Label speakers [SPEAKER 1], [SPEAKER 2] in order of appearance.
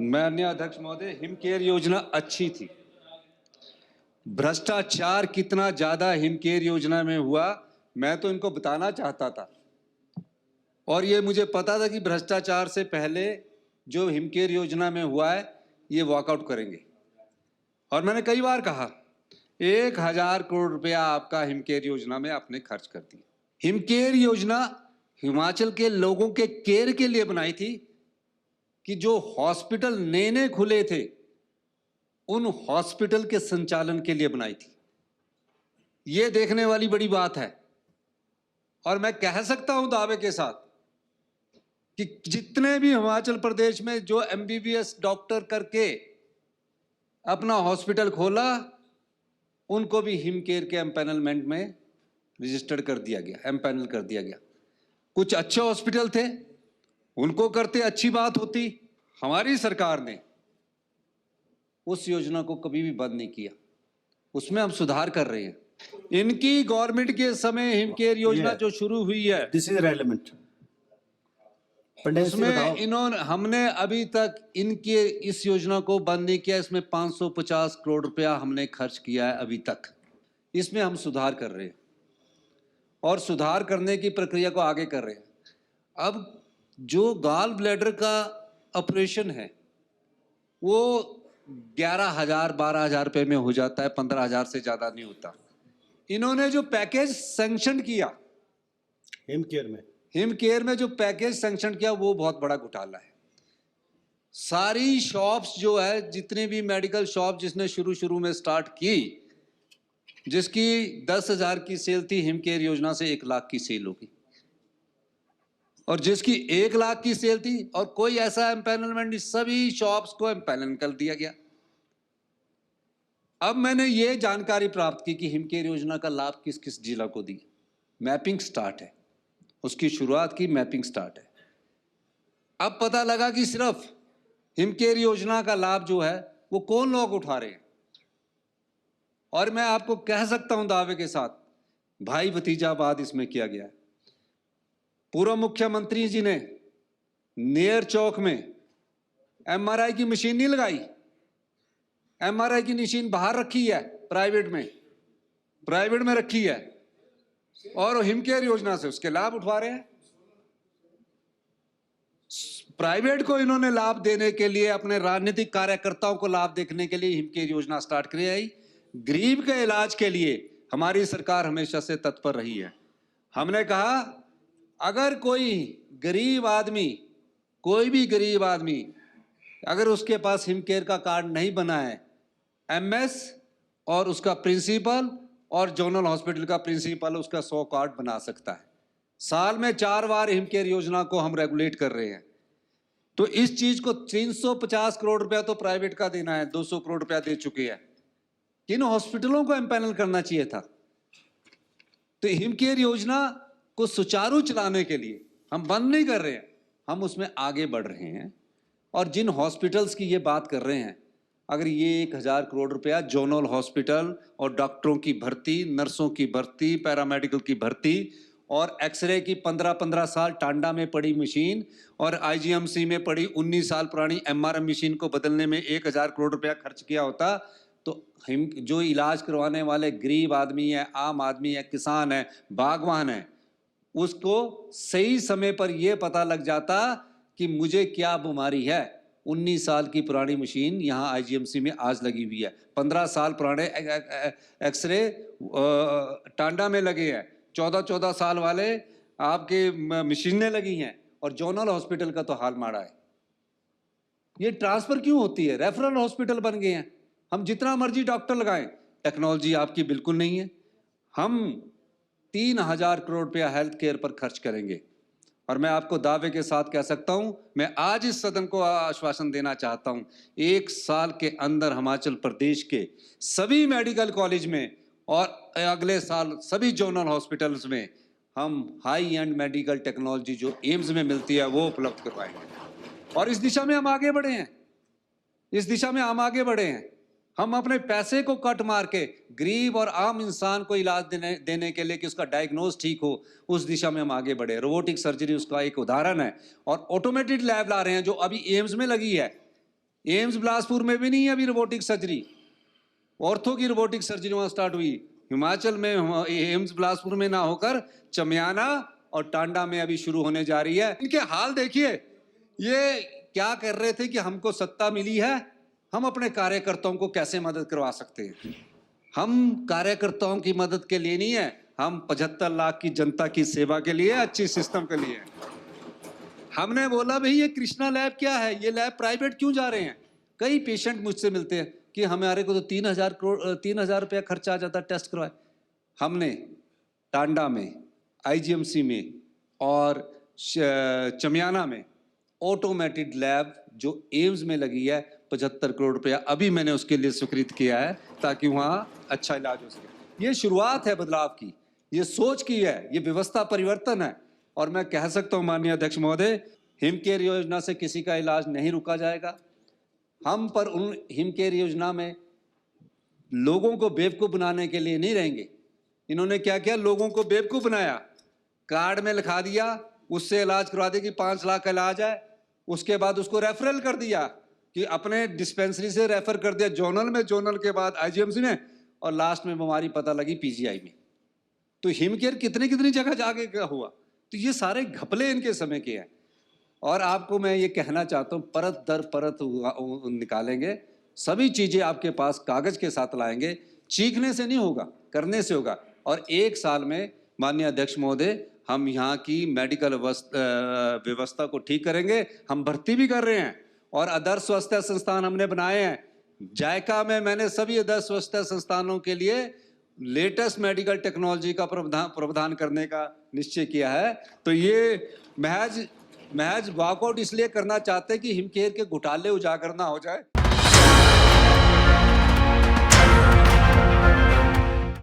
[SPEAKER 1] माननीय अध्यक्ष महोदय, हिमकेयर योजना अच्छी थी। भ्रष्टाचार कितना ज्यादा हिमकेयर योजना में हुआ, मैं तो इनको बताना चाहता था। और ये मुझे पता था कि भ्रष्टाचार से पहले जो हिमकेयर योजना में हुआ है, ये वॉकआउट करेंगे। और मैंने कई बार कहा 1000 करोड़ रुपया आपका हिमकेयर योजना में आपने खर्च कर दिया। हिमकेयर योजना हिमाचल के लोगों के केयर के लिए बनाई थी कि जो हॉस्पिटल नए नए खुले थे, उन हॉस्पिटल के संचालन के लिए बनाई थी। यह देखने वाली बड़ी बात है। और मैं कह सकता हूं दावे के साथ कि जितने भी हिमाचल प्रदेश में जो एमबीबीएस डॉक्टर करके अपना हॉस्पिटल खोला, उनको भी हिमकेयर के एम्पैनलमेंट में रजिस्टर्ड कर दिया गया, एम्पैनल कर दिया गया। कुछ अच्छे हॉस्पिटल थे, उनको करते अच्छी बात होती। हमारी सरकार ने उस योजना को कभी भी बंद नहीं किया, उसमें हम सुधार कर रहे हैं। इनकी गवर्नमेंट के समय हिमकेयर योजना जो शुरू हुई है,
[SPEAKER 2] दिस इज रेलेवेंट।
[SPEAKER 1] उसमें हमने अभी तक इनके इस योजना को बंद नहीं किया। इसमें 550 करोड़ रुपया हमने खर्च किया है अभी तक। इसमें हम सुधार कर रहे हैं और सुधार करने की प्रक्रिया को आगे कर रहे हैं। अब जो गॉल ब्लैडर का ऑपरेशन है, वो 11,000 12,000 रुपए में हो जाता है, 15,000 से ज्यादा नहीं होता। इन्होंने जो पैकेज सैंक्शन किया हिमकेयर में जो पैकेज सैंक्शन किया, वो बहुत बड़ा घोटाला है। सारी शॉप्स जो है, जितने भी मेडिकल शॉप जिसने शुरू में स्टार्ट की, जिसकी 10,000 की सेल थी, हिमकेयर योजना से 1 लाख की सेल होगी। और जिसकी 1 लाख की सेल थी और कोई ऐसा एम्पैनलमेंट नहीं, सभी शॉप्स को एम्पैनल कर दिया गया। अब मैंने ये जानकारी प्राप्त की कि हिमकेयर योजना का लाभ किस किस जिला को दी। मैपिंग स्टार्ट है, उसकी शुरुआत की, मैपिंग स्टार्ट है। अब पता लगा कि सिर्फ हिमकेयर योजना का लाभ जो है वो कौन लोग उठा रहे हैं। और मैं आपको कह सकता हूं दावे के साथ, भाई भतीजावाद इसमें किया गया है। पूर्व मुख्यमंत्री जी ने नेयर चौक में एमआरआई की मशीन नहीं लगाई। एमआरआई की मशीन बाहर रखी है, प्राइवेट में रखी है, और हिमकेयर योजना से उसके लाभ उठा रहे हैं। प्राइवेट को इन्होंने लाभ देने के लिए, अपने राजनीतिक कार्यकर्ताओं को लाभ देखने के लिए हिमकेयर योजना स्टार्ट करी है। गरीब के इलाज के लिए हमारी सरकार हमेशा से तत्पर रही है। हमने कहा अगर कोई भी गरीब आदमी अगर उसके पास हिमकेयर का कार्ड नहीं बना है, एमएस और उसका प्रिंसिपल और जोनल हॉस्पिटल का प्रिंसिपल उसका 100 कार्ड बना सकता है। साल में 4 बार हिमकेयर योजना को हम रेगुलेट कर रहे हैं। तो इस चीज को 350 करोड़ रुपया तो प्राइवेट का देना है, 200 करोड़ रुपया दे चुके हैं। किन हॉस्पिटलों को एम्पैनल करना चाहिए था। तो हिमकेयर योजना को सुचारू चलाने के लिए हम बंद नहीं कर रहे हैं, हम उसमें आगे बढ़ रहे हैं। और जिन हॉस्पिटल्स की ये बात कर रहे हैं, अगर ये 1000 करोड़ रुपया जोनल हॉस्पिटल और डॉक्टरों की भर्ती, नर्सों की भर्ती, पैरामेडिकल की भर्ती और एक्सरे की 15-15 साल टांडा में पड़ी मशीन और आईजीएमसी में पड़ी 19 साल पुरानी एमआरएम मशीन को बदलने में 1000 करोड़ रुपया खर्च किया होता, तो जो इलाज करवाने वाले गरीब आदमी है, आम आदमी है, किसान है, बागवान है, उसको सही समय पर यह पता लग जाता कि मुझे क्या बीमारी है। 19 साल की पुरानी मशीन यहाँ आईजीएमसी में आज लगी हुई है, 15 साल पुराने एक्सरे टांडा में लगे हैं, 14-14 साल वाले आपके मशीनें लगी हैं। और जोनल हॉस्पिटल का तो हाल माड़ा है। ये ट्रांसफर क्यों होती है? रेफरल हॉस्पिटल बन गए हैं, हम जितना मर्जी डॉक्टर लगाएं, टेक्नोलॉजी आपकी बिल्कुल नहीं है। हम 3000 करोड़ रुपया हेल्थ केयर पर खर्च करेंगे। और मैं आपको दावे के साथ कह सकता हूं, मैं आज इस सदन को आश्वासन देना चाहता हूं, 1 साल के अंदर हिमाचल प्रदेश के सभी मेडिकल कॉलेज में और अगले साल सभी जोनल हॉस्पिटल्स में हम हाई एंड मेडिकल टेक्नोलॉजी जो एम्स में मिलती है वो उपलब्ध करवाएंगे। और इस दिशा में हम आगे बढ़े हैं। हम अपने पैसे को कट मार के गरीब और आम इंसान को इलाज देने के लिए कि उसका डायग्नोज ठीक हो, उस दिशा में हम आगे बढ़े। रोबोटिक सर्जरी उसका एक उदाहरण है। और ऑटोमेटेड लैब ला रहे हैं जो अभी एम्स में लगी है। एम्स बिलासपुर में भी नहीं है अभी रोबोटिक सर्जरी, ऑर्थो की रोबोटिक सर्जरी वहां स्टार्ट हुई। हिमाचल में एम्स बिलासपुर में ना होकर चमियाना और टांडा में अभी शुरू होने जा रही है। इनके हाल देखिए, ये क्या कर रहे थे कि हमको सत्ता मिली है, हम अपने कार्यकर्ताओं को कैसे मदद करवा सकते हैं। हम कार्यकर्ताओं की मदद के लिए नहीं है, हम 75 लाख की जनता की सेवा के लिए, अच्छी सिस्टम के लिए। हमने बोला भाई ये कृष्णा लैब क्या है, ये लैब प्राइवेट क्यों जा रहे हैं। कई पेशेंट मुझसे मिलते हैं कि हमारे को तो 3,000 रुपया खर्चा आ जाता टेस्ट करवाए। हमने टांडा में, आईजीएमसी में और चमियाना में ऑटोमेटेड लैब जो एम्स में लगी है 75 करोड़ रुपया अभी मैंने उसके लिए स्वीकृत किया है ताकि वहाँ अच्छा इलाज हो सके। ये शुरुआत है बदलाव की, ये सोच की है, ये व्यवस्था परिवर्तन है। और मैं कह सकता हूँ माननीय अध्यक्ष महोदय, हिमकेयर योजना से किसी का इलाज नहीं रुका जाएगा। हम पर उन हिमकेयर योजना में लोगों को बेवकूफ़ बनाने के लिए नहीं रहेंगे। इन्होंने क्या किया, लोगों को बेवकूफ़ बनाया, कार्ड में लिखा दिया, उससे इलाज करवा दे कि 5 लाख का इलाज है, उसके बाद उसको रेफरल कर दिया कि अपने डिस्पेंसरी से रेफर कर दिया जोनल में, जोनल के बाद आईजीएमसी में, और लास्ट में बीमारी पता लगी पीजीआई में। तो हिमकेयर कितनी कितनी जगह जाके क्या हुआ। तो ये सारे घपले इनके समय के हैं। और आपको मैं ये कहना चाहता हूँ, परत दर परत निकालेंगे, सभी चीज़ें आपके पास कागज के साथ लाएंगे। चीखने से नहीं होगा, करने से होगा। और 1 साल में माननीय अध्यक्ष महोदय, हम यहाँ की मेडिकल व्यवस्था को ठीक करेंगे। हम भर्ती भी कर रहे हैं और आदर्श स्वास्थ्य संस्थान हमने बनाए हैं। जायका में मैंने सभी आदर्श स्वास्थ्य संस्थानों के लिए लेटेस्ट मेडिकल टेक्नोलॉजी का प्रावधान करने का निश्चय किया है। तो ये महज वॉकआउट इसलिए करना चाहते हैं कि हिमकेयर के घोटाले उजागर ना हो जाए।